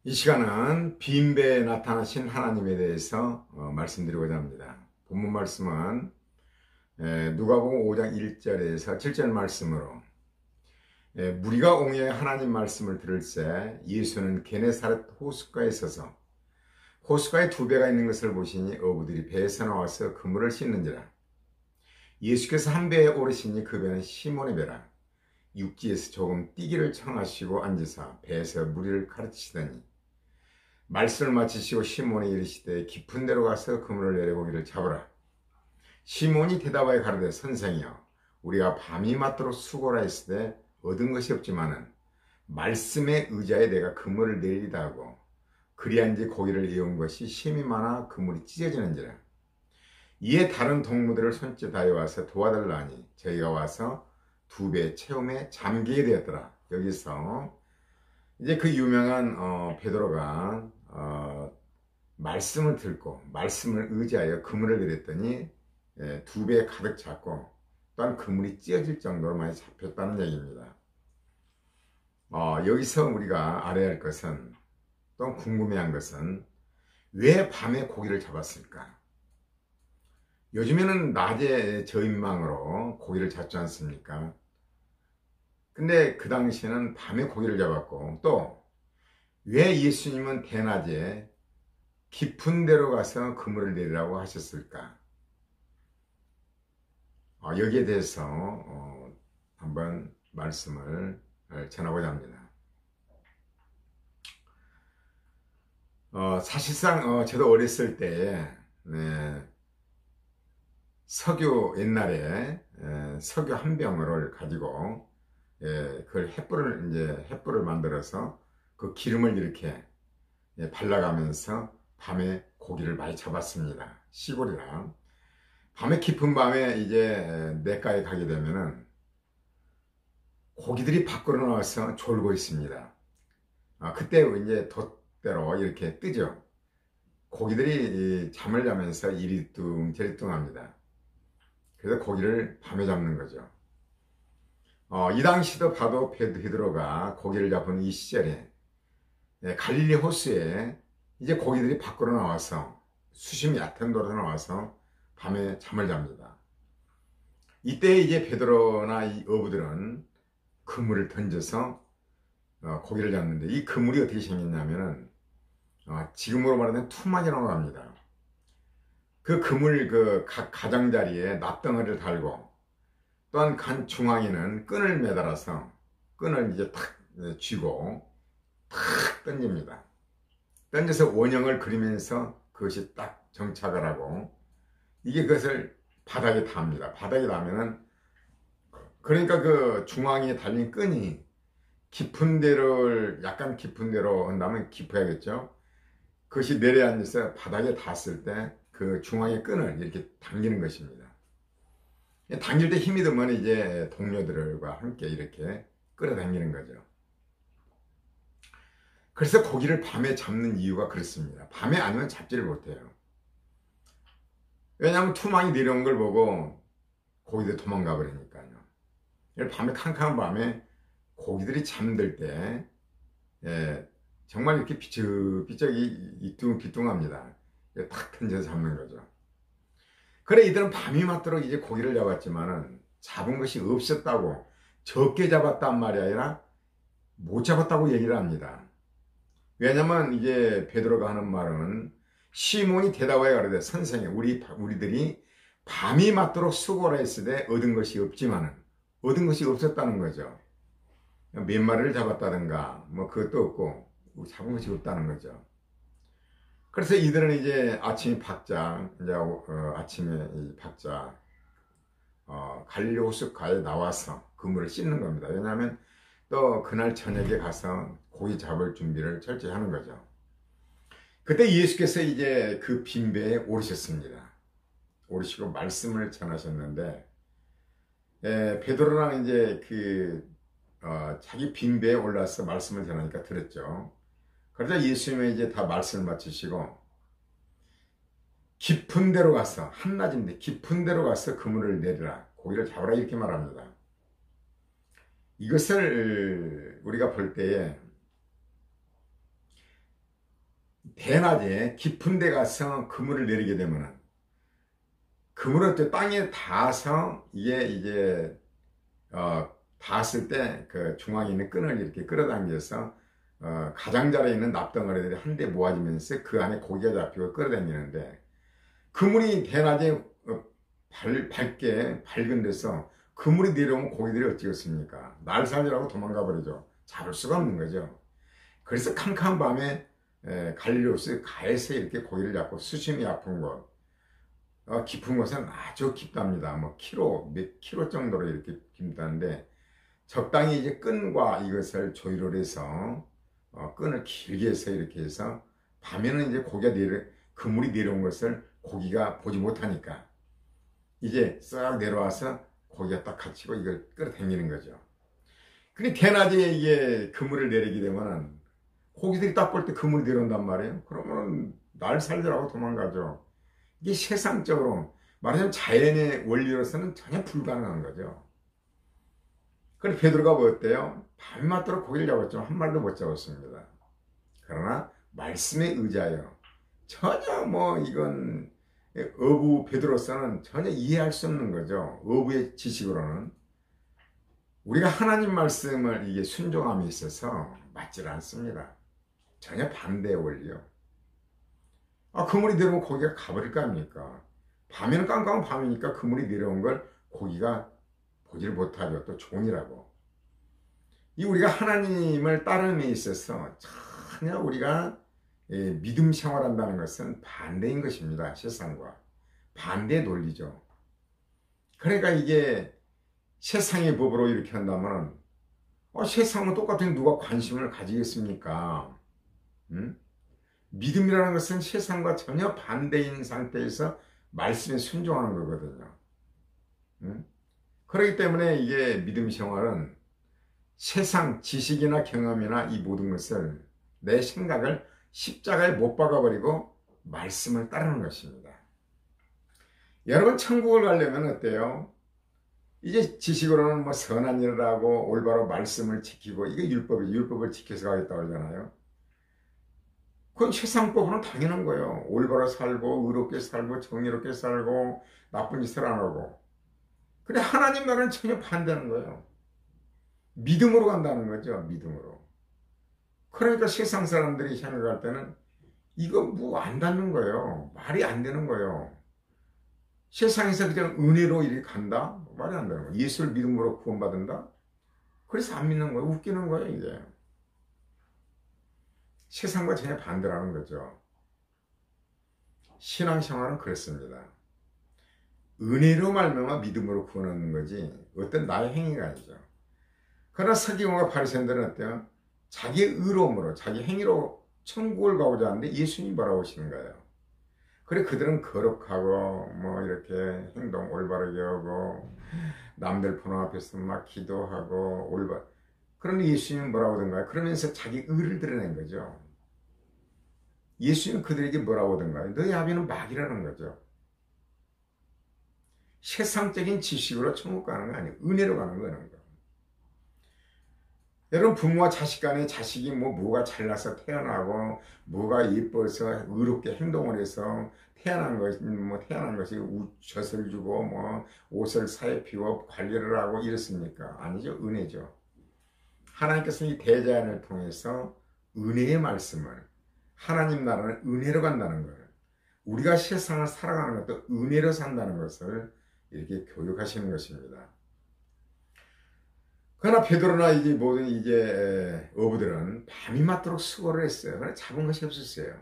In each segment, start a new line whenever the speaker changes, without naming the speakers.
이 시간은 빈배에 나타나신 하나님에 대해서 말씀드리고자 합니다. 본문 말씀은 누가복음 5장 1절에서 7절 말씀으로 무리가 옹에 하나님 말씀을 들을새 예수는 게네사렛 호숫가에 서서 호숫가에 두 배가 있는 것을 보시니 어부들이 배에서 나와서 그물을 씻는지라. 예수께서 한 배에 오르시니 그 배는 시몬의 배라. 육지에서 조금 뛰기를 청하시고 앉으사 배에서 무리를 가르치시더니 말씀을 마치시고 시몬이 이르시되 깊은 데로 가서 그물을 내려 고기를 잡으라. 시몬이 대답하여 가로되 선생이여 우리가 밤이 맞도록 수고라 했으되 얻은 것이 없지만은 말씀에 의지하여 내가 그물을 내리다 하고 그리한지 고기를 이은 것이 힘이 많아 그물이 찢어지는지라. 이에 다른 동무들을 손짓하여 와서 도와달라 하니 저희가 와서 두 배 채움에 잠기게 되었더라. 여기서 이제 그 유명한 베드로가 말씀을 듣고 말씀을 의지하여 그물을 내렸더니 두 배 가득 찼고 또한 그물이 찢어질 정도로 많이 잡혔다는 얘기입니다. 여기서 우리가 알아야 할 것은, 또 궁금해한 것은 왜 밤에 고기를 잡았을까? 요즘에는 낮에 저인망으로 고기를 잡지 않습니까? 근데 그 당시에는 밤에 고기를 잡았고, 또 왜 예수님은 대낮에 깊은 데로 가서 그물을 내리라고 하셨을까? 여기에 대해서 한번 말씀을 전하고자 합니다. 사실상 저도 어렸을 때에 석유, 옛날에 석유 한 병을 가지고 그걸 횃불을 만들어서 그 기름을 이렇게 발라가면서 밤에 고기를 많이 잡았습니다. 시골이라. 밤에 깊은 밤에 이제 냇가에 가게 되면은 고기들이 밖으로 나와서 졸고 있습니다. 그때 이제 돛대로 이렇게 뜨죠. 고기들이 잠을 자면서 이리뚱 저리뚱 합니다. 그래서 고기를 밤에 잡는 거죠. 이 당시도 봐도 베드로가 고기를 잡은 이 시절에 갈릴리 호수에 이제 고기들이 밖으로 나와서 수심이 얕은 도로로 나와서 밤에 잠을 잡니다. 이때 이제 베드로나 이 어부들은 그물을 던져서 고기를 잡는데, 이 그물이 어떻게 생겼냐면은 지금으로 말하면 투막이라고 합니다. 그 그물 각 가장자리에 납덩어리를 달고, 또한 간 중앙에는 끈을 매달아서 끈을 이제 탁 쥐고 탁 던집니다. 던져서 원형을 그리면서 그것이 딱 정착을 하고, 이게 그것을 바닥에 닿습니다. 바닥에 닿으면은, 그러니까 그 중앙에 달린 끈이 약간 깊은 데로 한다면 깊어야겠죠. 그것이 내려앉아서 바닥에 닿았을 때 그 중앙의 끈을 이렇게 당기는 것입니다. 당길 때 힘이 들면 이제 동료들과 함께 이렇게 끌어당기는 거죠. 그래서 고기를 밤에 잡는 이유가 그렇습니다. 밤에 아니면 잡지를 못해요. 왜냐하면 투망이 내려온 걸 보고 고기들이 도망가 버리니까요. 밤에 캄캄한 밤에 고기들이 잠들 때 정말 이렇게 비쩍비쩍이 이뚱비뚱합니다. 탁 던져서 잡는 거죠. 그래, 이들은 밤이 맞도록 이제 고기를 잡았지만은 잡은 것이 없었다고, 적게 잡았단 말이 아니라 못 잡았다고 얘기를 합니다. 왜냐면 이제 베드로가 하는 말은, 시몬이 대답하여 가로되 선생님 우리들이 밤이 맞도록 수고를 했으되 얻은 것이 없지만은, 얻은 것이 없었다는 거죠. 몇 마리를 잡았다든가 뭐 그것도 없고 잡은 것이 없다는 거죠. 그래서 이들은 이제 아침에 갈릴리 호숫가에 나와서 그물을 씻는 겁니다. 왜냐하면 또 그날 저녁에 가서 고기 잡을 준비를 철저히 하는 거죠. 그때 예수께서 이제 그 빈배에 오르셨습니다. 오르시고 말씀을 전하셨는데, 베드로랑 이제 자기 빈배에 올라서 말씀을 전하니까 들었죠. 그러자 예수님이 이제 다 말씀을 마치시고 깊은 데로 가서, 한낮인데 깊은 데로 가서 그물을 내리라, 고기를 잡으라, 이렇게 말합니다. 이것을 우리가 볼 때에 대낮에 깊은 데 가서 그물을 내리게 되면은 그물을 또 땅에 닿아서 이게 이제 닿았을 때 그 중앙에 있는 끈을 이렇게 끌어당겨서 가장자리에 있는 납덩어리들이 한데 모아지면서 그 안에 고기가 잡히고 끌어당기는데 그물이 대낮에 밝게 밝은 데서 그물이 내려오면 고기들이 어찌겠습니까? 날 살리라고 도망가 버리죠. 잡을 수가 없는 거죠. 그래서 캄캄한 밤에 갈릴리우스 가에서 이렇게 고기를 잡고 수심이 아픈 곳, 깊은 곳은 아주 깊답니다. 뭐 몇 킬로 정도로 이렇게 깊다는데 적당히 이제 끈과 이것을 조율을 해서 끈을 길게 해서 이렇게 해서 밤에는 이제 그물이 내려온 것을 고기가 보지 못하니까 이제 싹 내려와서 고기가 딱 갇히고 이걸 끌어당기는 거죠. 근데 대낮에 이게 그물을 내리게 되면은 고기들이 딱 볼 때 그물이 내려온단 말이에요. 그러면 날 살리라고 도망가죠. 이게 세상적으로 말하자면 자연의 원리로서는 전혀 불가능한 거죠. 그런데 베드로가 뭐 어때요? 밤낮도록 고기를 잡았지만 한 마리도 못 잡았습니다. 그러나 말씀에 의지하여 전혀 뭐 이건 어부 베드로서는 전혀 이해할 수 없는 거죠. 어부의 지식으로는 우리가 하나님 말씀을 이게 순종함이 있어서 맞질 않습니다. 전혀 반대의 원리요. 그물이 내려오면 고기가 가버릴 거 아닙니까? 밤에는 깜깜한 밤이니까 그물이 내려온 걸 고기가 보지를 못하죠. 또 종이라고. 우리가 하나님을 따름에 있어서 전혀 우리가 믿음 생활한다는 것은 반대인 것입니다. 세상과 반대의 논리죠. 그러니까 이게 세상의 법으로 이렇게 한다면 세상은 똑같은 누가 관심을 가지겠습니까? 믿음이라는 것은 세상과 전혀 반대인 상태에서 말씀에 순종하는 거거든요. 그렇기 때문에 이게 믿음 생활은 세상 지식이나 경험이나 이 모든 것을 내 생각을 십자가에 못 박아버리고 말씀을 따르는 것입니다. 여러분 천국을 가려면 어때요? 이제 지식으로는 뭐 선한 일을 하고 올바로 말씀을 지키고 이게 율법이죠. 율법을 지켜서 가겠다고 하잖아요. 그건 세상법으로는 당연한 거예요. 올바로 살고 의롭게 살고 정의롭게 살고 나쁜 짓을 안 하고. 근데 하나님 나라는 전혀 반대하는 거예요. 믿음으로 간다는 거죠. 믿음으로. 그러니까 세상 사람들이 생각할 때는 이거 뭐 안 닿는 거예요. 말이 안 되는 거예요. 세상에서 그냥 은혜로 이렇게 간다? 말이 안 되는 거예요. 예수를 믿음으로 구원받는다? 그래서 안 믿는 거예요. 웃기는 거예요, 이게. 세상과 전혀 반대라는 거죠. 신앙생활은 그렇습니다. 은혜로 말미암아 믿음으로 구원하는 거지 어떤 나의 행위가 아니죠. 그러나 서기관과 바리새인들은 어때요? 자기 의로움으로 자기 행위로 천국을 가고자 하는데 예수님이 뭐라고 하시는 거예요. 그래 그들은 거룩하고 뭐 이렇게 행동 올바르게 하고 남들 보는 앞에서 막 기도하고 그런데 예수님은 뭐라고 하던가요? 그러면서 자기 의를 드러낸 거죠. 예수님은 그들에게 뭐라고 하던가요? 너희 아비는 마귀라는 거죠. 세상적인 지식으로 천국 가는 거 아니에요. 은혜로 가는 거는 거. 여러분 부모와 자식 간에 자식이 뭐가 잘나서 태어나고 뭐가 예뻐서 의롭게 행동을 해서 태어난 것이 젖을 주고 뭐 옷을 사입히고 관리를 하고 이렇습니까? 아니죠. 은혜죠. 하나님께서 이 대자연을 통해서 은혜의 말씀을 하나님 나라는 은혜로 간다는 걸 우리가 세상을 살아가는 것도 은혜로 산다는 것을 이렇게 교육하시는 것입니다. 그러나 베드로나 이제 모든 어부들은 밤이 맞도록 수고를 했어요. 그러나 잡은 것이 없었어요.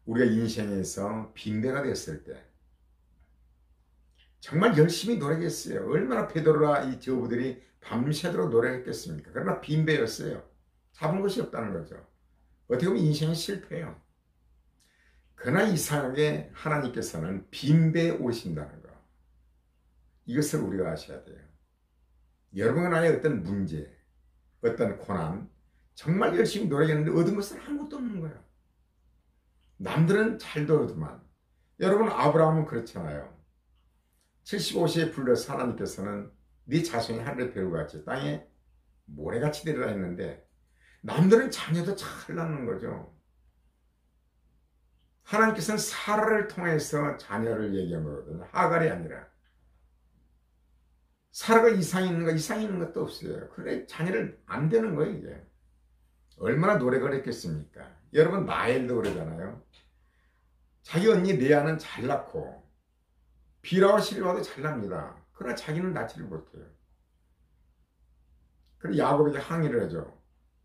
우리가 인생에서 빈대가 됐을 때 정말 열심히 노력했어요. 얼마나 베드로나 이 어부들이 밤새도록 노력했겠습니까? 그러나 빈배였어요. 잡은 것이 없다는 거죠. 어떻게 보면 인생은 실패예요. 그러나 이상하게 하나님께서는 빈배에 오신다는 거. 이것을 우리가 아셔야 돼요. 여러분 안에 어떤 문제, 어떤 고난, 정말 열심히 노력했는데 얻은 것은 아무것도 없는 거예요. 남들은 잘도 얻으만. 여러분 아브라함은 그렇잖아요. 75세에 불러서 하나님께서는 네 자손이 하늘의 별같이 땅에 모래같이 되리라 했는데 남들은 자녀도 잘 낳는 거죠. 하나님께서는 사라를 통해서 자녀를 얘기한 거거든요. 하갈이 아니라. 사라가 이상이 있는가? 이상이 있는 것도 없어요. 그래 자녀를 안 되는 거예요 이게. 얼마나 노력을 했겠습니까? 여러분 나엘도 그러잖아요. 자기 언니 레아는 잘 낳고 비라와 실바도 잘 납니다. 그러나 자기는 낳지를 못해요. 그래서 야곱에게 항의를 하죠.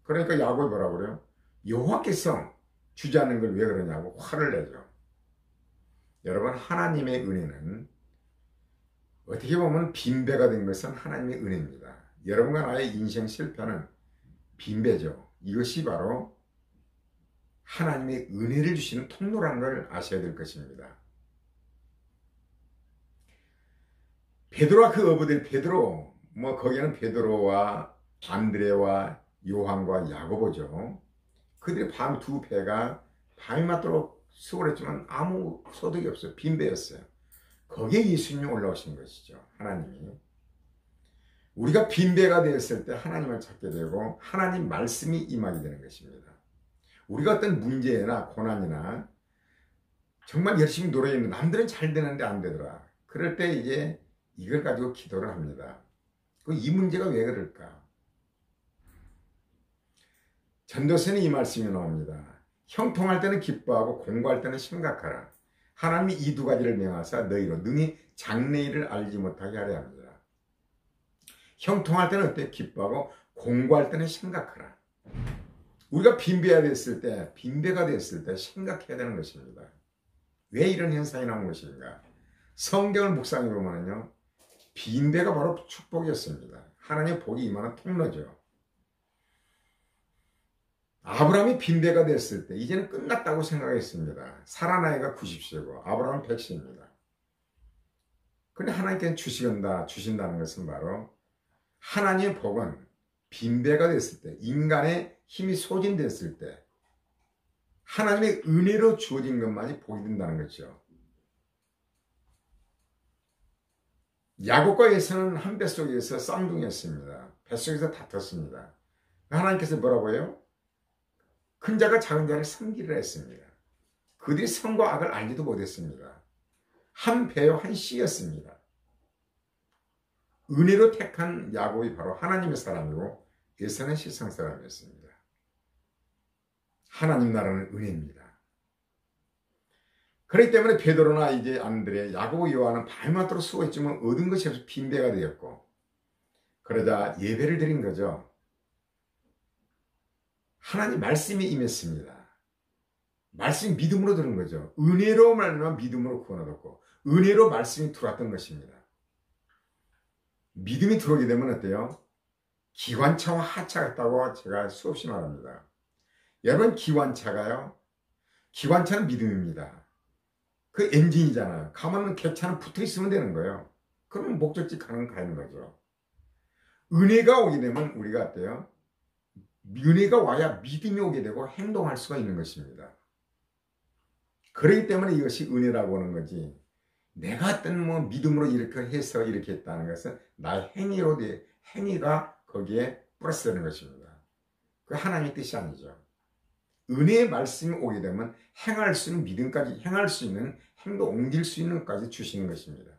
그러니까 야곱이 뭐라고 그래요? 여호와께서 주지 않는 걸 왜 그러냐고 화를 내죠. 여러분 하나님의 은혜는 어떻게 보면 빈배가 된 것은 하나님의 은혜입니다. 여러분과 나의 인생 실패는 빈배죠. 이것이 바로 하나님의 은혜를 주시는 통로라는 걸 아셔야 될 것입니다. 베드로와 그 어부들 베드로 거기에는 베드로와 안드레와 요한과 야고보죠. 그들이 밤 두 배가 밤이 맞도록 수고를 했지만 아무 소득이 없어요. 빈배였어요. 거기에 예수님이 올라오신 것이죠. 하나님이. 우리가 빈배가 되었을 때 하나님을 찾게 되고 하나님 말씀이 임하게 되는 것입니다. 우리가 어떤 문제나 고난이나 정말 열심히 노력했는데 남들은 잘 되는데 안 되더라. 그럴 때 이제 이걸 가지고 기도를 합니다. 이 문제가 왜 그럴까? 전도서는 이 말씀이 나옵니다. 형통할 때는 기뻐하고 공고할 때는 심각하라. 하나님이 이 두 가지를 명하사 너희로 능히 장래일을 알지 못하게 하려 합니다. 형통할 때는 어때? 기뻐하고 공고할 때는 심각하라. 우리가 빈배가 됐을 때 심각해야 되는 것입니다. 왜 이런 현상이 나온 것인가? 성경을 묵상해 보면요, 빈배가 바로 축복이었습니다. 하나님의 복이 임하는 통로죠. 아브라함이 빈배가 됐을 때 이제는 끝났다고 생각했습니다. 사라 나이가 90세고 아브라함은 100세입니다. 그런데 하나님께서 주신다는 것은 바로 하나님의 복은 빈배가 됐을 때, 인간의 힘이 소진됐을 때 하나님의 은혜로 주어진 것만이 복이 된다는 거죠. 야곱과 에사는 한 뱃속에서 쌍둥이였습니다. 뱃속에서 다퉜습니다. 하나님께서 뭐라고 해요? 큰 자가 작은 자를 섬기려 했습니다. 그들이 선과 악을 알지도 못했습니다. 한 배요 한 씨였습니다. 은혜로 택한 야곱이 바로 하나님의 사람이고 에사는 세상 사람이었습니다. 하나님 나라는 은혜입니다. 그렇기 때문에 베드로나 이제 안드레, 야고보, 요한은 밤낮으로 수고했지만 얻은 것이 없어 빈배가 되었고, 그러자 예배를 드린 거죠. 하나님 말씀이 임했습니다. 말씀이 믿음으로 들은 거죠. 은혜로 말하면 믿음으로 구원 얻었고 은혜로 말씀이 들어왔던 것입니다. 믿음이 들어오게 되면 어때요? 기관차와 하차 같다고 제가 수없이 말합니다. 여러분 기관차가요, 기관차는 믿음입니다. 그 엔진이잖아요. 가면은 객차는 붙어있으면 되는 거예요. 그러면 목적지 가는 거죠. 은혜가 오게 되면 우리가 어때요? 은혜가 와야 믿음이 오게 되고 행동할 수가 있는 것입니다. 그렇기 때문에 이것이 은혜라고 하는 거지, 내가 어떤 믿음으로 이렇게 해서 이렇게 했다는 것은 나의 행위가 거기에 플러스되는 것입니다. 그 하나님의 뜻이 아니죠. 은혜의 말씀이 오게 되면 행할 수 있는 믿음까지, 행할 수 있는 행동, 옮길 수 있는 것까지 주시는 것입니다.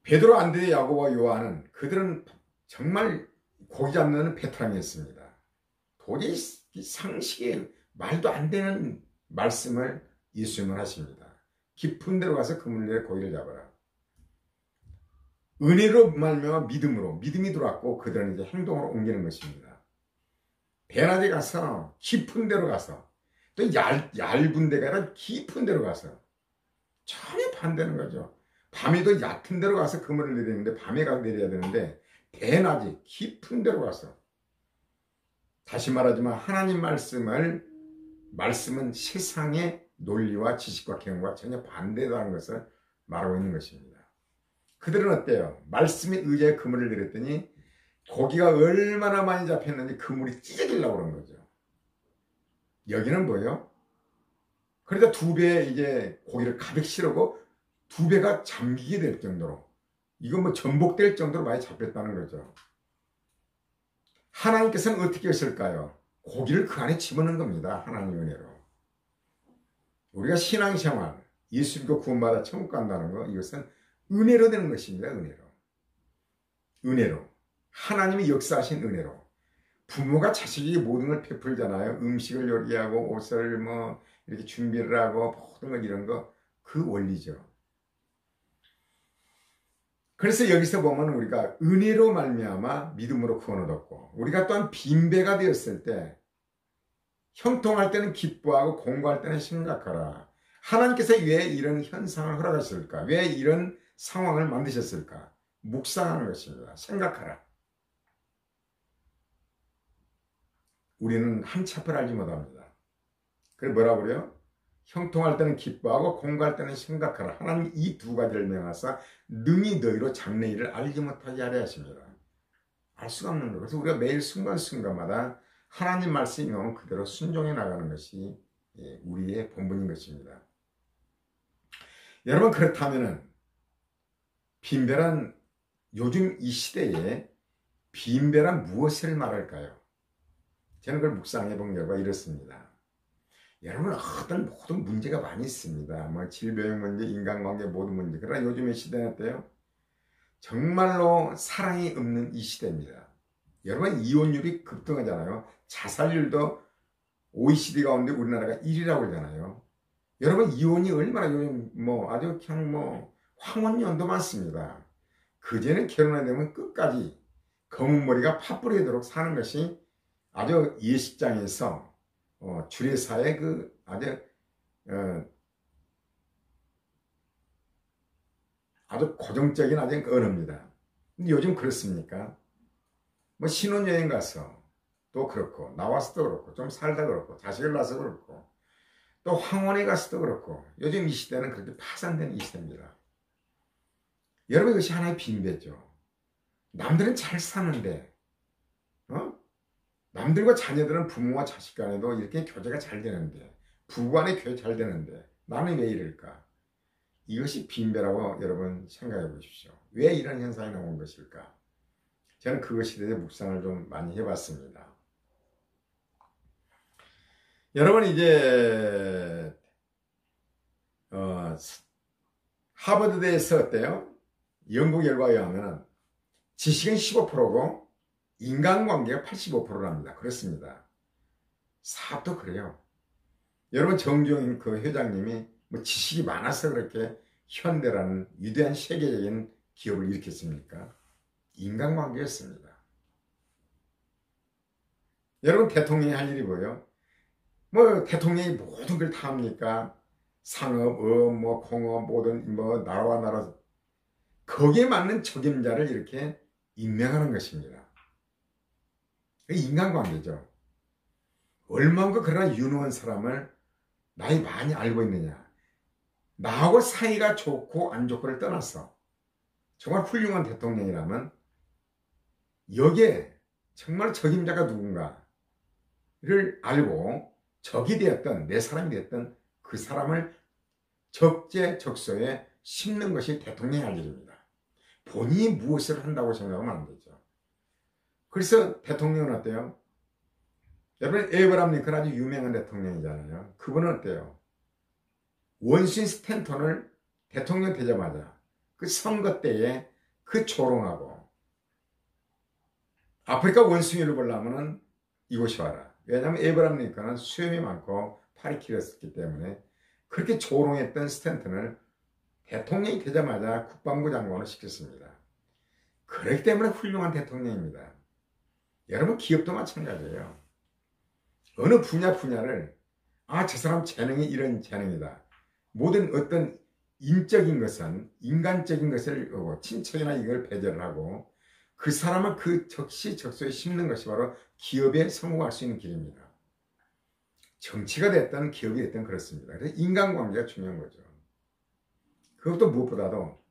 베드로, 안드레, 야고보와 요한은 그들은 정말 고기 잡는 베테랑이었습니다. 도저히 상식에 말도 안 되는 말씀을 예수님은 하십니다. 깊은 데로 가서 그물에 고기를 잡아라. 은혜로 말미암아 믿음이 들어왔고 그들은 이제 행동으로 옮기는 것입니다. 배낮에 가서 깊은 데로 가서 또 얇은 데가 아니라 깊은 데로 가서 전혀 반대는 거죠. 밤에도 얕은 데로 가서 그물을 내려야 되는데 밤에 가서 내려야 되는데 대낮에 깊은 데로 가서, 다시 말하지만 하나님 말씀은 세상의 논리와 지식과 경험과 전혀 반대다는 것을 말하고 있는 것입니다. 그들은 어때요? 말씀에 의지해 그물을 내렸더니 고기가 얼마나 많이 잡혔는지 그물이 찢어지려고 그런 거죠. 여기는 뭐예요? 그러다 두 배에 이제 고기를 가득 실어고 두 배가 잠기게 될 정도로, 이건 전복될 정도로 많이 잡혔다는 거죠. 하나님께서는 어떻게 했을까요? 고기를 그 안에 집어넣은 겁니다. 하나님의 은혜로. 우리가 신앙생활, 예수 믿고 구원받아 천국 간다는 거, 이것은 은혜로 되는 것입니다. 은혜로. 은혜로. 하나님이 역사하신 은혜로. 부모가 자식에게 모든 걸 베풀잖아요. 음식을 요리하고 옷을 뭐 이렇게 준비를 하고 모든 것 이런 거, 그 원리죠. 그래서 여기서 보면 우리가 은혜로 말미암아 믿음으로 구원을 얻고, 우리가 또한 빈배가 되었을 때 형통할 때는 기뻐하고 공고할 때는 심각하라. 하나님께서 왜 이런 현상을 허락하셨을까? 왜 이런 상황을 만드셨을까? 묵상하는 것입니다. 생각하라. 우리는 한 치 앞을 알지 못합니다. 그래 뭐라고 그래요? 형통할 때는 기뻐하고 공고할 때는 심각하라. 하나님 이 두 가지를 명하사 능히 너희로 장래 일을 알지 못하게 하려 하십니다. 알 수가 없는 거예요. 그래서 우리가 매일 순간순간마다 하나님 말씀이 나오면 그대로 순종해 나가는 것이 우리의 본분인 것입니다. 여러분, 그렇다면은 빈배란, 요즘 이 시대에 빈배란 무엇을 말할까요? 저는 그걸 묵상해 본 결과 이렇습니다. 여러분, 어떤 모든 문제가 많이 있습니다. 뭐 질병 문제, 인간관계 모든 문제. 그러나 요즘의 시대는 어때요? 정말로 사랑이 없는 이 시대입니다. 여러분, 이혼율이 급등하잖아요. 자살률도 OECD 가운데 우리나라가 1위라고 그러잖아요. 여러분, 이혼이 얼마나 요즘 뭐 아주 그냥 뭐 황혼연도 많습니다. 그전에 결혼하게 되면 끝까지 검은 머리가 팥불이 되도록 사는 것이 아주 예식장에서 주례사의 그 아주 고정적인 아주 언어입니다. 근데 요즘 그렇습니까? 뭐 신혼여행 가서 또 그렇고, 나와서도 그렇고, 좀 살다 그렇고, 자식을 낳아서 그렇고, 또 황혼에 가서도 그렇고, 요즘 이 시대는 그렇게 파산된 이 시대입니다. 여러분, 이것이 하나의 빈배죠. 남들은 잘 사는데, 남들과 자녀들은 부모와 자식 간에도 이렇게 교제가 잘 되는데, 부부 간에 교제 잘 되는데, 나는 왜 이럴까? 이것이 빈배라고 여러분 생각해 보십시오. 왜 이런 현상이 나온 것일까? 저는 그것에 대해 묵상을 좀 많이 해봤습니다. 여러분, 이제 하버드대에서 어때요? 연구 결과에 의하면 지식은 15%고 인간관계가 85%랍니다. 그렇습니다. 사업도 그래요. 여러분, 정주영 그 회장님이 뭐 지식이 많아서 그렇게 현대라는 위대한 세계적인 기업을 일으켰습니까? 인간관계였습니다. 여러분, 대통령이 할 일이 뭐예요? 뭐 대통령이 모든 걸 다 합니까? 상업, 업, 뭐 공업, 모든 뭐 나라와 나라, 거기에 맞는 적임자를 이렇게 임명하는 것입니다. 인간관계죠. 얼마나 그러나 유능한 사람을 나이 많이 알고 있느냐. 나하고 사이가 좋고 안 좋고를 떠나서 정말 훌륭한 대통령이라면 여기에 정말 적임자가 누군가를 알고 적이 되었던, 내 사람이 되었던 그 사람을 적재적소에 심는 것이 대통령의 할 일입니다. 본인이 무엇을 한다고 생각하면 안 되죠. 그래서 대통령은 어때요? 여러분, 에이브라함 링컨 아주 유명한 대통령이잖아요. 그분은 어때요? 원수인 스탠턴을 대통령 되자마자 그 선거 때에 그 조롱하고, 아프리카 원숭이를 보려면은 이곳이 와라. 왜냐하면 에이브라함 링컨은 수염이 많고 팔이 길었기 때문에 그렇게 조롱했던 스탠턴을 대통령이 되자마자 국방부 장관을 시켰습니다. 그렇기 때문에 훌륭한 대통령입니다. 여러분, 기업도 마찬가지예요. 어느 분야를 저 사람 재능이 이런 재능이다. 모든 어떤 인적인 것은, 인간적인 것을 친척이나 이걸 배제를 하고 그 사람은 그 적시적소에 심는 것이 바로 기업에 성공할 수 있는 길입니다. 정치가 됐든 기업이 됐든 그렇습니다. 그래서 인간관계가 중요한 거죠. 그것도 무엇보다도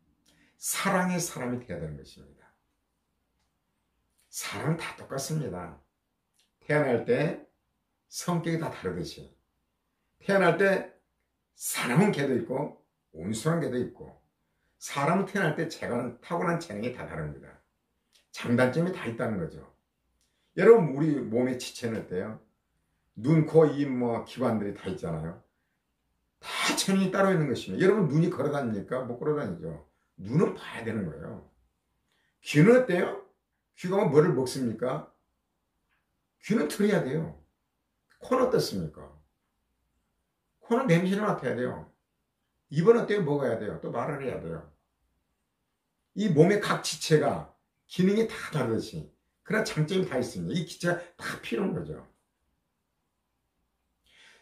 사랑의 사람이 되어야 되는 것입니다. 사람은 다 똑같습니다. 태어날 때 성격이 다 다르듯이, 태어날 때 사람은 개도 있고 온순한 개도 있고, 사람은 태어날 때 타고난 재능이 다 다릅니다. 장단점이 다 있다는 거죠. 여러분, 우리 몸의 지체는 어때요? 눈, 코, 입, 기관들이 다 있잖아요. 다 재능이 따로 있는 것입니다. 여러분 눈이 걸어다닙니까? 못 걸어다니죠. 눈은 봐야 되는 거예요. 귀는 어때요? 귀가 뭐를 먹습니까? 귀는 들어야 돼요. 코는 어떻습니까? 코는 냄새를 맡아야 돼요. 입은 어때요? 먹어야 돼요. 또 말을 해야 돼요. 이 몸의 각 지체가 기능이 다 다르듯이 그런 장점이 다 있습니다. 이 기체가 다 필요한 거죠.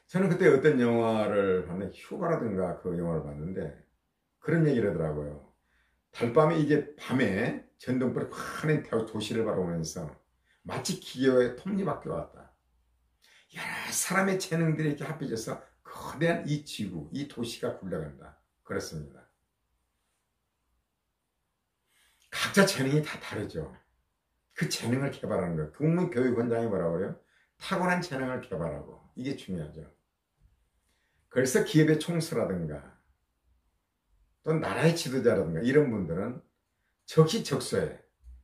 저는 그때 어떤 영화를 봤는데 휴가라든가 그 영화를 봤는데 그런 얘기를 하더라고요. 달밤에 이제 밤에 전등불이 환한 도시를 바라보면서 마치 기계의 톱니바퀴와 같다. 여러 사람의 재능들이 이렇게 합해져서 거대한 이 지구, 이 도시가 굴러간다. 그렇습니다. 각자 재능이 다 다르죠. 그 재능을 개발하는 것. 국민교육원장이 뭐라고 해요? 타고난 재능을 개발하고. 이게 중요하죠. 그래서 기업의 총수라든가 또 나라의 지도자라든가 이런 분들은 적시적소에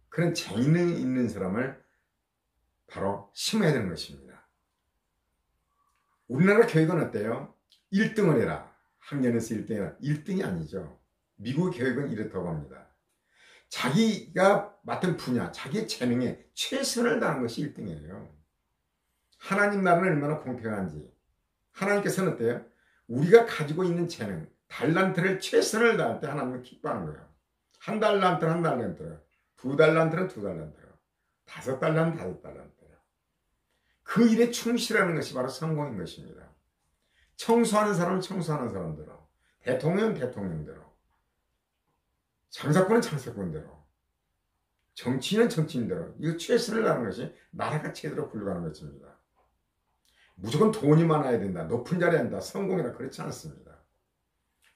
그런 재능이 있는 사람을 바로 심어야 되는 것입니다. 우리나라 교육은 어때요? 1등을 해라. 학년에서 1등이라 1등이 아니죠. 미국 교육은 이렇다고 합니다. 자기가 맡은 분야, 자기의 재능에 최선을 다하는 것이 1등이에요. 하나님 나라는 얼마나 공평한지. 하나님께서는 어때요? 우리가 가지고 있는 재능, 달란트를 최선을 다할 때 하나님은 기뻐하는 거예요. 한 달란트는 한 달란트로, 두 달란트는 두 달란트로, 다섯 달란트는 다섯 달란트로. 그 일에 충실하는 것이 바로 성공인 것입니다. 청소하는 사람은 청소하는 사람대로, 대통령은 대통령대로, 장사꾼은 장사꾼대로, 정치인은 정치인대로 이거 최선을 다하는 것이 나라가 제대로 굴러가는 것입니다. 무조건 돈이 많아야 된다, 높은 자리에 한다, 성공이라 그렇지 않습니다.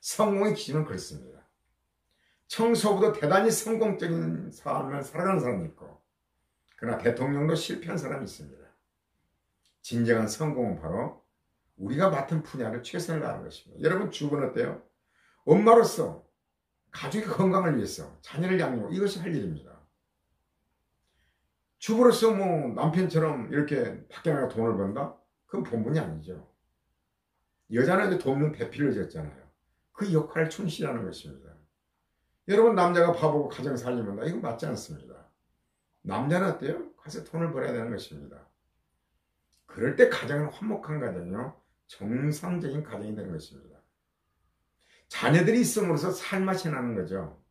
성공의 기준은 그렇습니다. 청소부도 대단히 성공적인 삶을 살아가는 사람이 있고 그러나 대통령도 실패한 사람이 있습니다. 진정한 성공은 바로 우리가 맡은 분야를 최선을 다하는 것입니다. 여러분 주부는 어때요? 엄마로서 가족의 건강을 위해서 자녀를 양육 이것이 할 일입니다. 주부로서 뭐 남편처럼 이렇게 밖에 나가 돈을 번다? 그건 본분이 아니죠. 여자는 이제 돕는 배필을 졌잖아요. 그 역할을 충실하는 것입니다. 여러분 남자가 밥하고 가정 살림한다. 이건 맞지 않습니다. 남자는 어때요? 가서 돈을 벌어야 되는 것입니다. 그럴 때 가정은 화목한 가정이요. 정상적인 가정이 되는 것입니다. 자녀들이 있음으로써 살맛이 나는 거죠.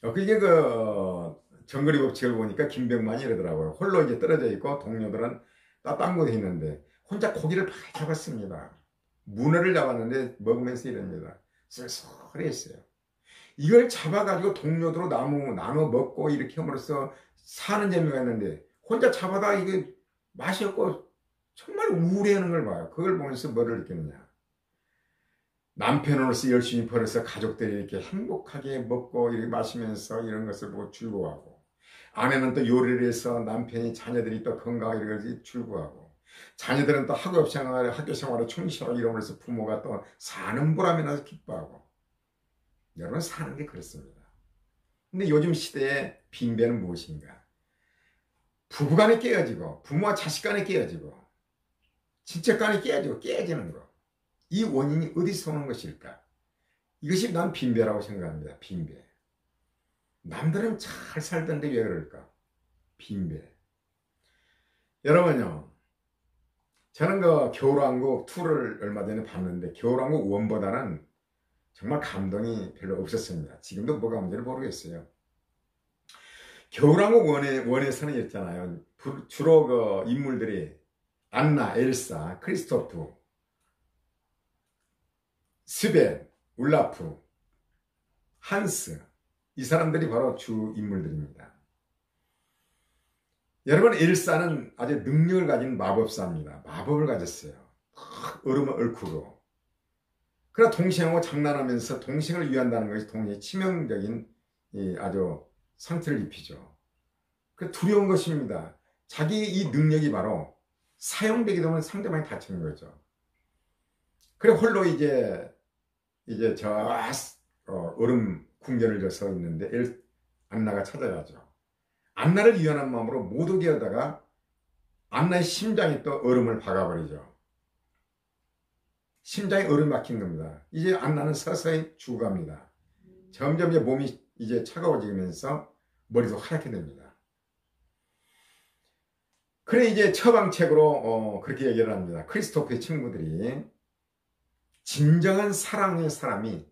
그게 정거리 법칙을 보니까 김병만이 이러더라고요. 홀로 이제 떨어져 있고 동료들은 딴 곳에 있는데 혼자 고기를 많이 잡았습니다. 문어를 잡았는데 먹으면서 이럽니다. 쏠쏠해 있어요. 이걸 잡아가지고 동료들로 나눠 먹고 이렇게 함으로써 사는 재미가 있는데 혼자 잡아다 이게 맛이 없고 정말 우울해하는 걸 봐요. 그걸 보면서 뭐를 느끼느냐. 남편으로서 열심히 벌어서 가족들이 이렇게 행복하게 먹고 이렇게 마시면서 이런 것을 보고 즐거워하고 아내는 또 요리를 해서 남편이 자녀들이 또 건강하게 이렇게 즐거워하고 자녀들은 또 학교 생활에 충실하고 이러면서 부모가 또 사는 보람이 나서 기뻐하고 여러분 사는 게 그렇습니다. 근데 요즘 시대의 빈배는 무엇인가? 부부간에 깨어지고 부모와 자식 간에 깨어지고 친척 간에 깨어지는 거. 이 원인이 어디서 오는 것일까? 이것이 난 빈배라고 생각합니다. 빈배. 남들은 잘 살던데 왜 그럴까? 빈배. 여러분요. 저는 겨울왕국 2를 얼마 전에 봤는데 겨울왕국 1보다는 정말 감동이 별로 없었습니다. 지금도 뭐가 문제를 모르겠어요. 겨울왕국 1에서는 있잖아요. 주로 인물들이 안나, 엘사, 크리스토프, 스벤, 울라프, 한스 이 사람들이 바로 주 인물들입니다. 여러분 엘사는 아주 능력을 가진 마법사입니다. 마법을 가졌어요. 얼음을 얽히고 그러나 동생하고 장난하면서 동생을 위한다는 것이 동생의 치명적인 아주 상처를 입히죠. 그 두려운 것입니다. 자기 이 능력이 바로 사용되게 되면 상대방이 다치는 거죠. 그래 홀로 이제 얼음 궁전을 져서 있는데 안나가 찾아가죠. 안나를 위안한 마음으로 못 오게 하다가 안나의 심장에 또 얼음을 박아버리죠. 심장이 얼음 막힌 겁니다. 이제 안나는 서서히 죽어갑니다. 점점 이제 몸이 이제 차가워지면서 머리도 하얗게 됩니다. 그래 이제 처방책으로 그렇게 얘기를 합니다. 크리스토프의 친구들이 진정한 사랑의 사람이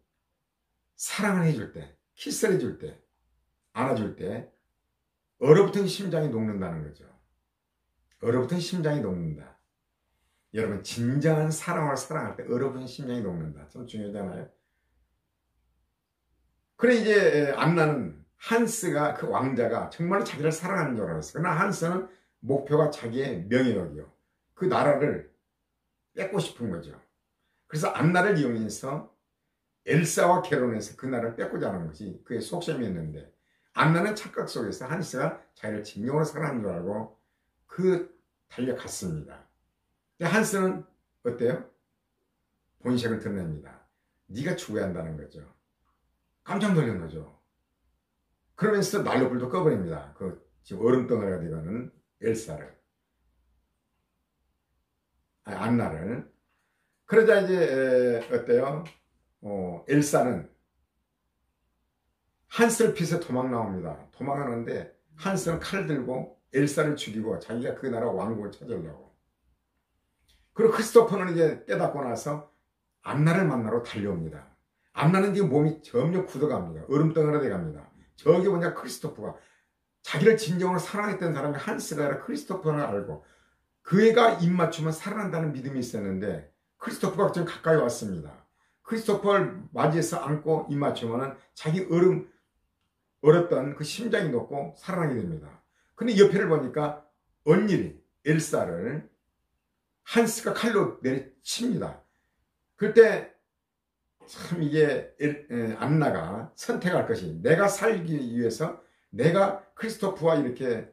사랑을 해줄 때, 키스를 해줄 때, 안아줄 때 얼어붙은 심장이 녹는다는 거죠. 얼어붙은 심장이 녹는다. 여러분 진정한 사랑을 사랑할 때 얼어붙은 심장이 녹는다. 참 중요하잖아요. 그래 이제 안나는 한스가 그 왕자가 정말로 자기를 사랑하는 줄 알았어요. 그러나 한스는 목표가 자기의 명예욕이요. 그 나라를 뺏고 싶은 거죠. 그래서 안나를 이용해서 엘사와 결혼해서 그 나라를 뺏고자 하는 것이 그의 속셈이었는데 안나는 착각 속에서 한스가 자기를 진정으로 사랑하는 줄 알고 달려갔습니다. 근데 한스는 어때요? 본색을 드러냅니다. 네가 죽어야 한다는 거죠. 깜짝 놀란 거죠. 그러면서 난로불도 꺼버립니다. 지금 얼음덩어리가 되어가는 엘사를. 안나를. 그러자 이제 어때요? 엘사는 한스를 피해서 도망 나옵니다. 도망하는데 한스는 칼을 들고 엘사를 죽이고 자기가 그 나라 왕국을 찾으려고. 그리고 크리스토퍼는 이제 깨닫고 나서 안나를 만나러 달려옵니다. 안나는 지금 몸이 점점 굳어갑니다. 얼음덩어리가 돼갑니다. 저기 보니까 크리스토퍼가 자기를 진정으로 사랑했던 사람이 한스가 아니라 크리스토퍼를 알고 그 애가 입맞추면 살아난다는 믿음이 있었는데 크리스토퍼가 좀 가까이 왔습니다. 크리스토퍼를 맞이해서 안고 입맞추면 자기 얼었던 그 심장이 녹고 살아나게 됩니다. 근데 옆에를 보니까 언니리 엘사를 한스가 칼로 내리칩니다. 그때 참 이게 안나가 선택할 것이 내가 살기 위해서 내가 크리스토프와 이렇게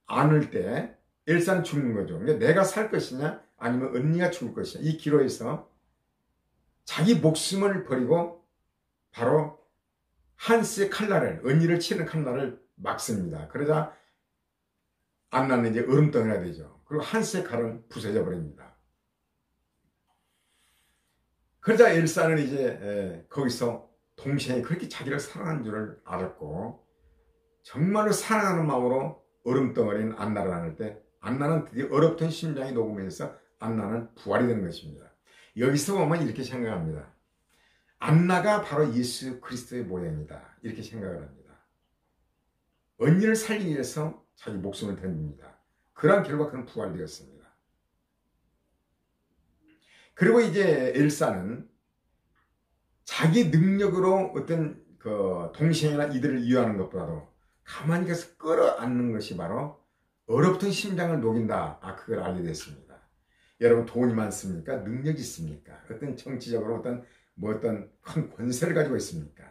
안을 때 엘사는 죽는 거죠. 그러니까 내가 살 것이냐 아니면 언니가 죽을 것이냐 이 기로에서 자기 목숨을 버리고 바로 한스의 칼날을 언니를 치는 칼날을 막습니다. 그러자 안나는 이제 얼음덩이가 되죠. 그리고 한스의 칼은 부서져 버립니다. 그러자 엘사는 이제 거기서 동생이 그렇게 자기를 사랑하는 줄을 알았고 정말로 사랑하는 마음으로 얼음덩어리인 안나를 안을 때 안나는 드디어 얼어붙은 심장이 녹으면서 안나는 부활이 되는 것입니다. 여기서 보면 이렇게 생각합니다. 안나가 바로 예수 그리스도의 모양이다. 이렇게 생각을 합니다. 언니를 살리기 위해서 자기 목숨을 던집니다. 그러한 결과 그는 부활되었습니다. 그리고 이제 엘사는 자기 능력으로 어떤 동생이나 이들을 이해하는 것보다도 가만히 가서 끌어안는 것이 바로 얼어붙은 심장을 녹인다. 그걸 알게 됐습니다. 여러분 돈이 많습니까? 능력이 있습니까? 어떤 정치적으로 어떤 큰 권세를 가지고 있습니까?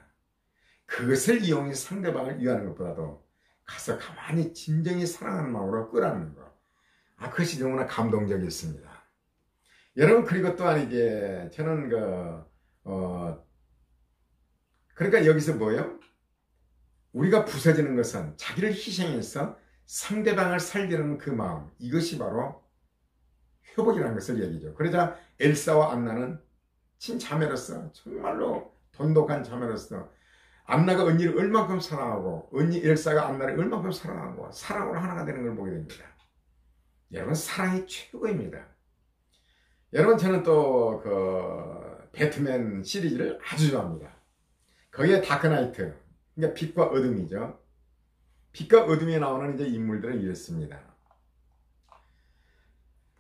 그것을 이용해서 상대방을 이해하는 것보다도 가서 가만히 진정히 사랑하는 마음으로 끌어안는 것. 그것이 너무나 감동적이었습니다. 여러분 그리고 또한 이제 저는 그러니까 여기서 뭐예요? 우리가 부서지는 것은 자기를 희생해서 상대방을 살리려는 그 마음 이것이 바로 회복이라는 것을 얘기죠. 그러자 엘사와 안나는 친자매로서 정말로 돈독한 자매로서 안나가 언니를 얼만큼 사랑하고 언니 엘사가 안나를 얼만큼 사랑하고 사랑으로 하나가 되는 걸 보게 됩니다. 여러분 사랑이 최고입니다. 여러분 저는 또 배트맨 시리즈를 아주 좋아합니다. 거기에 다크나이트 그러니까 빛과 어둠이죠. 빛과 어둠에 나오는 이제 인물들은 이렇습니다.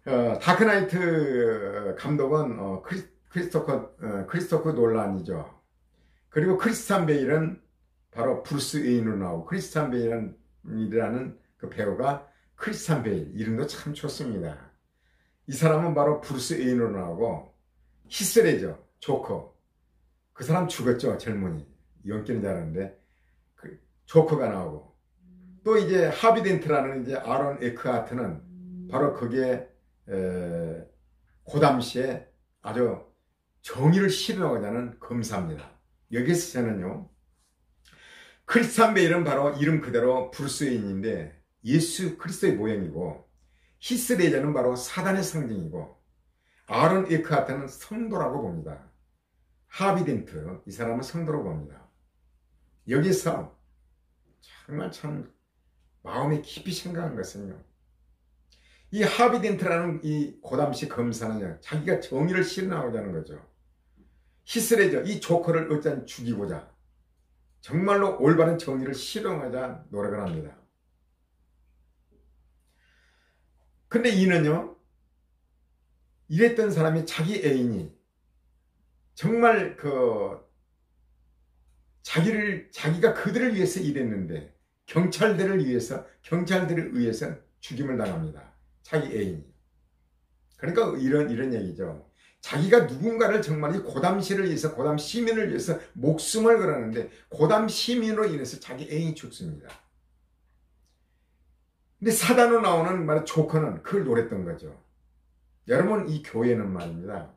다크나이트 감독은 크리스토퍼 놀란이죠. 그리고 크리스찬 베일은 바로 브루스 웨인으로 나오고 크리스찬 베일이라는 그 배우가 크리스찬 베일 이름도 참 좋습니다. 이 사람은 바로 브루스 웨인으로 나오고 히스레죠. 조커. 그 사람 죽었죠. 젊은이. 연기는 잘하는데 조커가 나오고 또 이제 하비덴트라는 이제 아론 에크하트는 바로 거기에 그 당시에 아주 정의를 실현하고자 하는 검사입니다. 여기서 저는요 크리스찬 베일은 바로 이름 그대로 브루스 웨인인데 예수 그리스도의 모형이고 히스레저는 바로 사단의 상징이고 아론 에크하트는 성도라고 봅니다. 하비덴트, 이 사람은 성도라고 봅니다. 여기서 정말 참 마음에 깊이 생각한 것은요, 이 하비덴트라는 이 그 당시 검사는요, 자기가 정의를 실현하고자 하는 거죠. 히스레저, 이 조커를 어쩌면 죽이고자 정말로 올바른 정의를 실현하자 노력을 합니다. 근데 이는요, 이랬던 사람이 자기 애인이 정말 자기가 그들을 위해서 일했는데 경찰들을 의해서 죽임을 당합니다. 자기 애인이. 그러니까 이런 얘기죠. 자기가 누군가를 정말 이 고담시를 위해서, 고담 시민을 위해서 목숨을 걸었는데 고담 시민으로 인해서 자기 애인이 죽습니다. 근데 사단으로 나오는 말 조커는 그걸 노렸던 거죠. 여러분, 이 교회는 말입니다.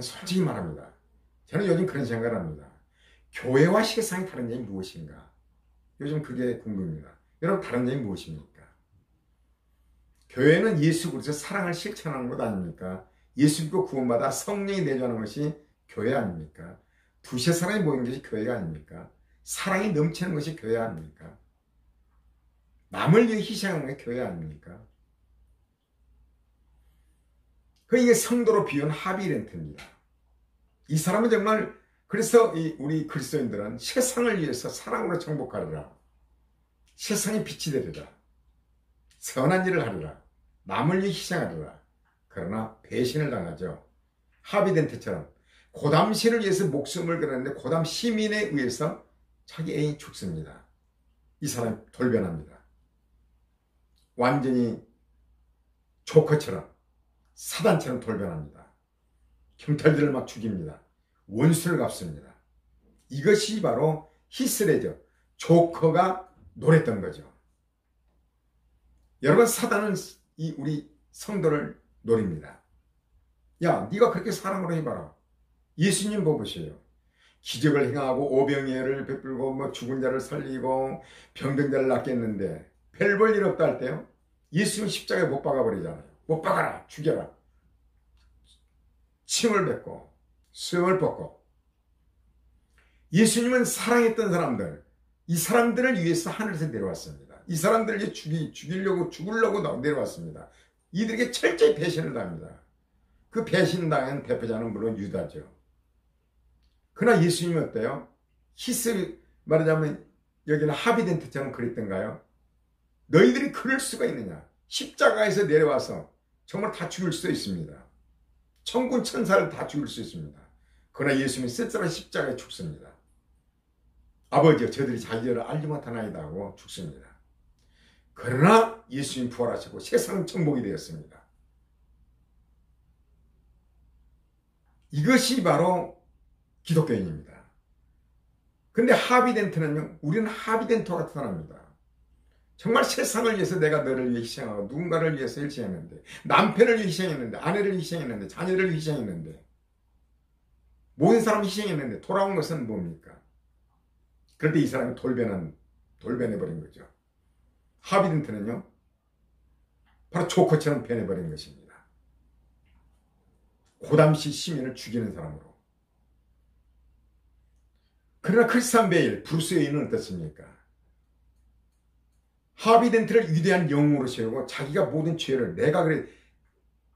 솔직히 말합니다. 저는 요즘 그런 생각을 합니다. 교회와 세상이 다른 점이 무엇인가? 요즘 그게 궁금합니다. 여러분, 다른 점이 무엇입니까? 교회는 예수 그리스도 사랑을 실천하는 것 아닙니까? 예수 믿고 구원받아 성령이 내주하는 것이 교회 아닙니까? 두세 사람이 모인 것이 교회가 아닙니까? 사랑이 넘치는 것이 교회 아닙니까? 남을 위해 희생하는 게 교회 아닙니까? 이게 성도로 비운 하비렌트입니다. 이 사람은 정말, 그래서 우리 그리스도인들은 세상을 위해서 사랑으로 정복하리라. 세상에 빛이 되리라. 선한 일을 하리라. 남을 위해 희생하리라. 그러나 배신을 당하죠. 하비덴트처럼 고담시를 위해서 목숨을 걸었는데 고담 시민에 의해서 자기 애인이 죽습니다. 이 사람이 돌변합니다. 완전히 조커처럼 사단처럼 돌변합니다. 경찰들을 막 죽입니다. 원수를 갚습니다. 이것이 바로 히스레저, 조커가 노랬던 거죠. 여러분, 사단은 우리 성도를 노립니다. 야, 네가 그렇게 사랑으로 해봐라. 예수님 보보세요. 기적을 행하고 오병이어를 베풀고 죽은 자를 살리고 병든 자를 낫겠는데 별 볼 일 없다 할 때요, 예수님 십자가에 못 박아버리잖아요. 못 박아라, 죽여라. 침을 뱉고 수염을 벗고. 예수님은 사랑했던 사람들, 이 사람들을 위해서 하늘에서 내려왔습니다. 이 사람들을 죽으려고 내려왔습니다. 이들에게 철저히 배신을 당합니다. 그 배신당한 대표자는 물론 유다죠. 그러나 예수님이 어때요? 말하자면 여기는 하비덴트처럼 그랬던가요? 너희들이 그럴 수가 있느냐? 십자가에서 내려와서 정말 다 죽일 수도 있습니다. 천군 천사를 다 죽일 수 있습니다. 그러나 예수님이 쓸쓸한 십자가에 죽습니다. 아버지여, 저들이 자기를 알지 못하나이다 하고 죽습니다. 그러나 예수님 부활하시고 세상 정복이 되었습니다. 이것이 바로 기독교인입니다. 근데 하비덴트는요, 우리는 하비덴트 같은 사람입니다. 정말 세상을 위해서 내가 너를 위해 희생하고 누군가를 위해서 희생했는데, 남편을 위해 희생했는데, 아내를 희생했는데, 자녀를 희생했는데, 모든 사람을 희생했는데 돌아온 것은 뭡니까? 그런데 이 사람이 돌변해버린 거죠. 하비덴트는요, 바로 조커처럼 변해버린 것입니다. 고담시 시민을 죽이는 사람으로. 그러나 크리스찬 베일, 브루스 웨인은 어떻습니까? 하비덴트를 위대한 영웅으로 세우고 자기가 모든 죄를, 내가 그래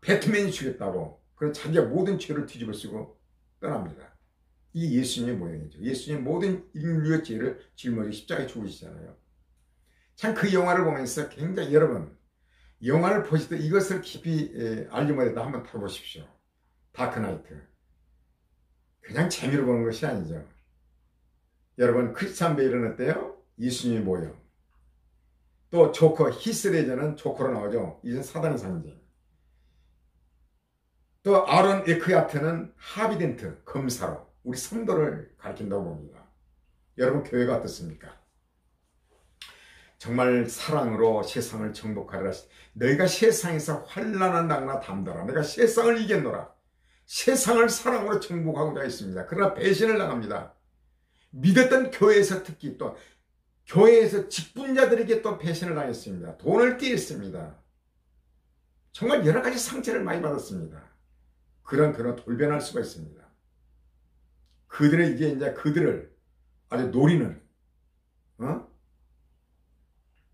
배트맨이 죽였다고, 그래서 자기가 모든 죄를 뒤집어 쓰고 떠납니다. 이게 예수님의 모양이죠. 예수님의 모든 인류의 죄를 짊어지고 십자가에 죽으시잖아요. 참 그 영화를 보면서 굉장히, 여러분 영화를 보실 때 이것을 깊이 알지 못해도 한번 타보십시오. 다크나이트. 그냥 재미로 보는 것이 아니죠. 여러분, 크리스찬 베일은 어때요? 예수님의 모형. 또 조커, 히스레저는 조커로 나오죠. 이건 사단의 상징. 또 아론 에크야트는 하비덴트, 검사로 우리 성도를 가리킨다고 봅니다. 여러분, 교회가 어떻습니까? 정말 사랑으로 세상을 정복하리라. 너희가 세상에서 환난을 당하나 담더라. 내가 세상을 이겼노라. 세상을 사랑으로 정복하고자 했습니다. 그러나 배신을 당합니다. 믿었던 교회에서, 특히 또 교회에서 직분자들에게 또 배신을 당했습니다. 돈을 띄었습니다. 정말 여러 가지 상처를 많이 받았습니다. 그런 교회로 돌변할 수가 있습니다. 그들의 이제 그들을 아주 노리는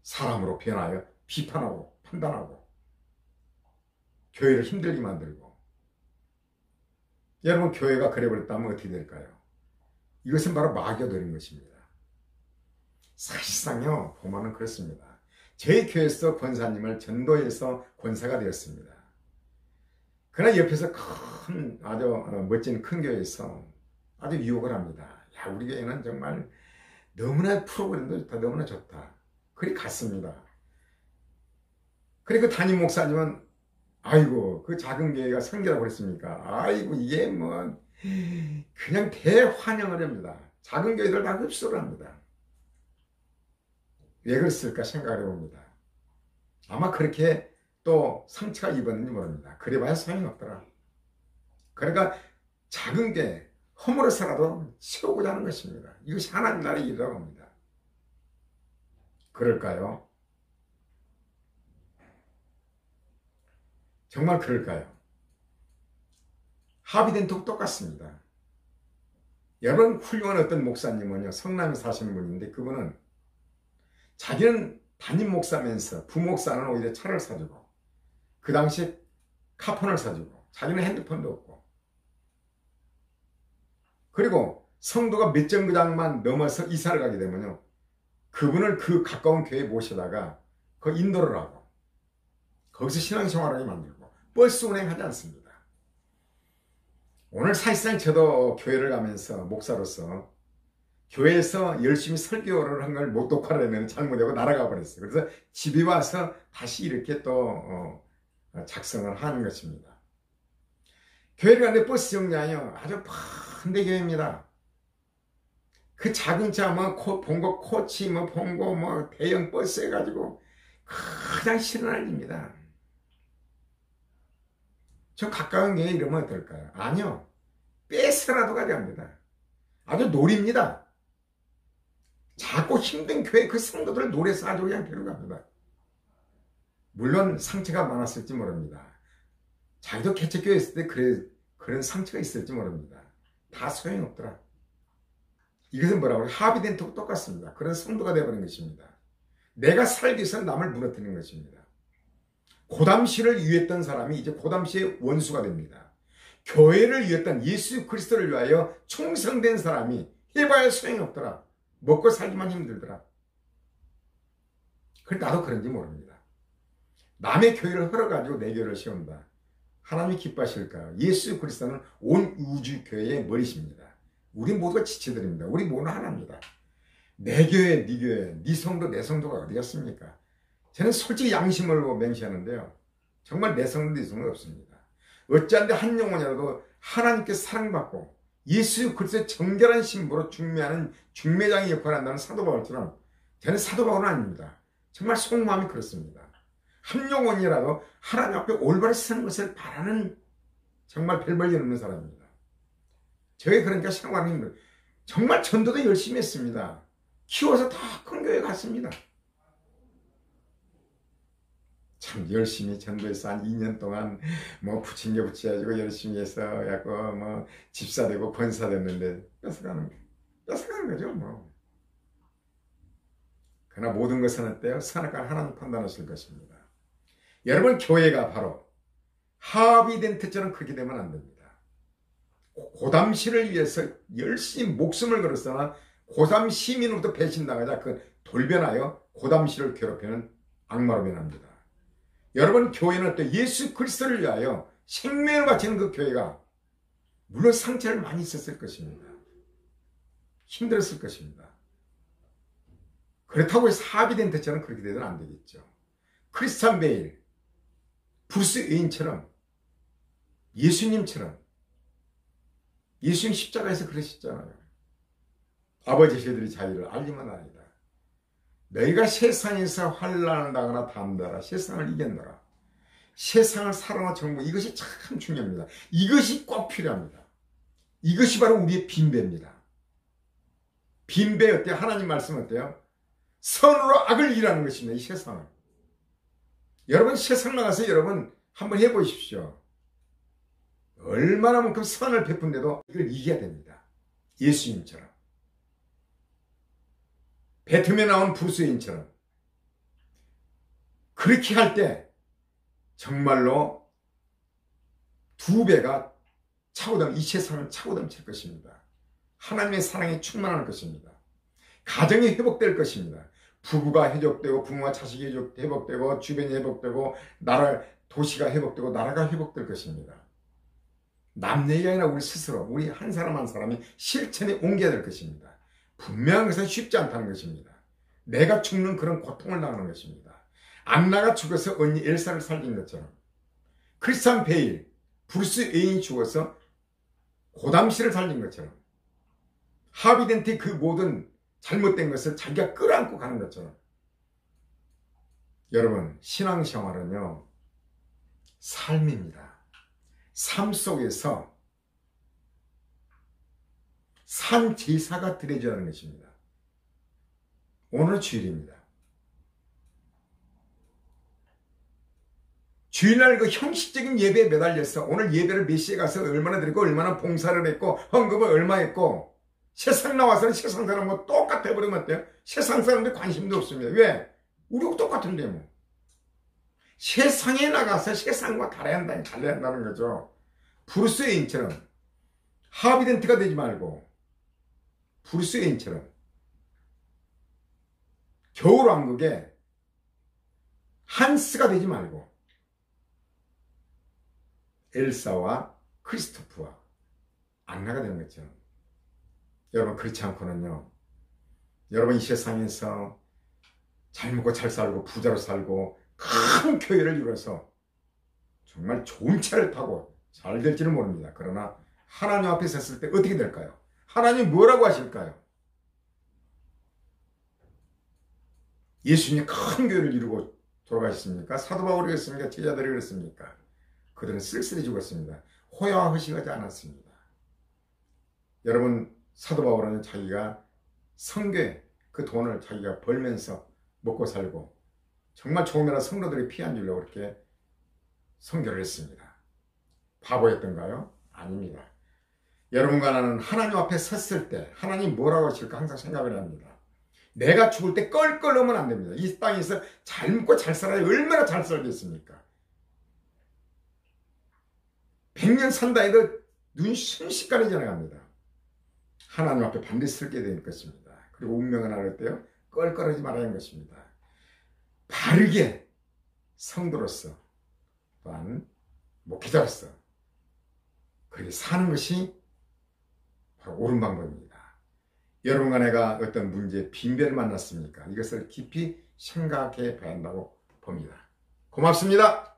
사람으로 변하여 비판하고 판단하고 교회를 힘들게 만들고, 여러분 교회가 그래버렸다면 어떻게 될까요? 이것은 바로 마귀가 노린 것입니다. 사실상요 보면은 그렇습니다. 저희 교회에서 권사님을 전도해서 권사가 되었습니다. 그러나 옆에서 큰 아주 멋진 큰 교회에서 아주 유혹을 합니다. 야, 우리 교회는 정말 너무나 프로그램도 좋다, 너무나 좋다. 그리 갔습니다. 그리고 담임 목사님은 아이고 그 작은 교회가 성교라고 그랬습니까? 아이고 이게 뭐 그냥 대환영을 합니다. 작은 교회들 다 흡수를 합니다. 왜 그랬을까 생각을 해봅니다. 아마 그렇게 또 상처가 입었는지 모릅니다. 그래봐야 소용없더라. 그러니까 작은 게 허물어서라도 채우고자 하는 것입니다. 이것이 하나님 나라의 일이라고 합니다. 그럴까요? 정말 그럴까요? 하비덴톡 똑같습니다. 여러분 훌륭한 어떤 목사님은요 성남에 사시는 분인데, 그분은 자기는 담임 목사면서 부목사는 오히려 차를 사주고, 그 당시 카폰을 사주고, 자기는 핸드폰도 없고, 그리고 성도가 몇 정거장만 넘어서 이사를 가게 되면요 그분을 그 가까운 교회에 모셔다가 그 인도를 하고 거기서 신앙생활하게 만들고 버스 운행하지 않습니다. 오늘 사실상 저도 교회를 가면서 목사로서 교회에서 열심히 설교를 한 걸 못 독화를 했는데 잘못하고 날아가 버렸어요. 그래서 집에 와서 다시 이렇게 또 작성을 하는 것입니다. 교회를 가는데 버스 정류장이요 아주 반대 교회입니다. 그 작은 차 뭐 봉고 코치 뭐 봉고 뭐 대형 버스 해가지고 그냥 실어날 일입니다. 저 가까운 교회 이러면 어떨까요? 아니요, 뺏어라도 가져갑니다. 아주 노립니다. 작고 힘든 교회 그 성도들을 노래서 아주 그냥 데려갑니다. 물론 상처가 많았을지 모릅니다. 자기도 개척교회 있을 때 그런 상처가 있을지 모릅니다. 다 소용없더라. 이것은 뭐라고 해요? 합의된 톡 똑같습니다. 그런 성도가 되어버린 것입니다. 내가 살기 위해서 남을 무너뜨리는 것입니다. 고담시를 위했던 사람이 이제 고담시의 원수가 됩니다. 교회를 위했던 예수 그리스도를 위하여 충성된 사람이 해봐야 소용이 없더라. 먹고 살기만 힘들더라. 그래 나도 그런지 모릅니다. 남의 교회를 헐어가지고 내 교회를 세운다. 하나님이 기뻐하실까요? 예수 그리스도는 온 우주 교회의 머리십니다. 우리 모두가 지체들입니다. 우리 모두는 하나입니다. 내 교회, 네 교회, 네 성도, 내 성도가 어디 갔습니까? 저는 솔직히 양심으로 맹세하는데요. 정말 내 성도, 네 성도 없습니다. 어찌한데 한 영혼이라도 하나님께 사랑받고 예수 그리스도의 정결한 신부로 중매하는 중매장의 역할을 한다는 사도 바울처럼 저는 사도 바울은 아닙니다. 정말 속마음이 그렇습니다. 한 영혼이라도 하나님 앞에 올바로 서는 것을 바라는 정말 별 볼일 없는 사람입니다. 저희 그러니까 생활이 힘들어요. 정말 전도도 열심히 했습니다. 키워서 다 큰 교회 갔습니다. 참 열심히 전도해서 한 2년 동안 뭐 부침개 붙여가지고 열심히 해서 약간 뭐 집사 되고 권사 됐는데 뺏어가는 거죠 뭐. 그러나 모든 것은 어때요? 선악과를 하나님 판단하실 것입니다. 여러분 교회가 바로 하비된 특처럼 그렇게 되면 안 됩니다. 고담시를 위해서 열심히 목숨을 걸었으나 고담 시민으로부터 배신당하자 그 돌변하여 고담시를 괴롭히는 악마로 변합니다. 여러분 교회는 또 예수 그리스도를 위하여 생명을 바치는 그 교회가 물론 상처를 많이 있었을 것입니다. 힘들었을 것입니다. 그렇다고 해서 합의된 대처는 그렇게 되면 안 되겠죠. 크리스찬 베일, 브루스 웨인처럼 예수님처럼 예수님 십자가에서 그러셨잖아요. 아버지 저희들이 자유를 알리면 아니다. 너희가 세상에서 환난을 당하나 담대하라. 세상을 이겼노라. 세상을 사랑하는 정부, 이것이 참 중요합니다. 이것이 꼭 필요합니다. 이것이 바로 우리의 빈배입니다. 빈배 어때요? 하나님 말씀 어때요? 선으로 악을 일하는 것입니다. 이 세상을. 여러분 세상 나가서 여러분 한번 해보십시오. 얼마나만큼 선을 베푼데도 이걸 이겨야 됩니다. 예수님처럼. 배트맨에 나온 브루스 웨인처럼. 그렇게 할 때 정말로 두 배가 이 세상을 차고 넘칠 것입니다. 하나님의 사랑이 충만할 것입니다. 가정이 회복될 것입니다. 부부가 회복되고 부모와 자식이 회복되고 주변이 회복되고 도시가 회복되고 나라가 회복될 것입니다. 남 얘기가 아니라 우리 스스로 우리 한 사람 한 사람이 실천에 옮겨야 될 것입니다. 분명한 것은 쉽지 않다는 것입니다. 내가 죽는 그런 고통을 당하는 것입니다. 안나가 죽어서 언니 엘사를 살린 것처럼 크리스찬 베일, 브루스 웨인이 죽어서 고담 씨를 살린 것처럼 하비 덴트의 그 모든 잘못된 것을 자기가 끌어안고 가는 것처럼 여러분 신앙생활은요 삶입니다. 삶 속에서 산 제사가 드려져야 하는 것입니다. 오늘 주일입니다. 주일날 그 형식적인 예배에 매달려서 오늘 예배를 몇 시에 가서 얼마나 드리고 얼마나 봉사를 했고 헌금을 얼마 했고 세상 나와서는 세상 사람과 똑같아 버리면 어때요? 세상 사람들 관심도 없습니다. 왜? 우리하고 똑같은데 뭐. 세상에 나가서 세상과 달라야 한다는 거죠. 브루스 웨인처럼 하비 덴트가 되지 말고 브루스 웨인처럼 겨울왕국의 한스가 되지 말고 엘사와 크리스토프와 안나가 되는 거죠. 여러분 그렇지 않고는요. 여러분 이 세상에서 잘 먹고 잘 살고 부자로 살고 큰 교회를 이뤄서 정말 좋은 차를 타고 잘 될지는 모릅니다. 그러나 하나님 앞에 섰을 때 어떻게 될까요? 하나님 뭐라고 하실까요? 예수님이 큰 교회를 이루고 돌아가셨습니까? 사도 바울이 그랬습니까? 제자들이 그랬습니까? 그들은 쓸쓸히 죽었습니다. 호야허식하지 않았습니다. 여러분 사도 바울은 자기가 선교에 그 돈을 자기가 벌면서 먹고 살고 정말 좋은 나라 성도들이 피 안 주려고 그렇게 선교를 했습니다. 바보였던가요? 아닙니다. 여러분과 나는 하나님 앞에 섰을 때 하나님 뭐라고 하실까 항상 생각을 합니다. 내가 죽을 때 껄껄 하면 안 됩니다. 이 땅에서 잘 먹고 잘 살아야 얼마나 잘 살겠습니까? 100년 산다 해도 눈 순식간에 지나갑니다. 하나님 앞에 반드시 서게 될 것입니다. 그리고 운명은 알을 때요 껄껄하지 말아야 하는 것입니다. 바르게 성도로서 또한 목회자로서 그렇게 사는 것이 바로 옳은 방법입니다. 여러분과 내가 어떤 문제, 빈배를 만났습니까? 이것을 깊이 생각해 봐야 한다고 봅니다. 고맙습니다.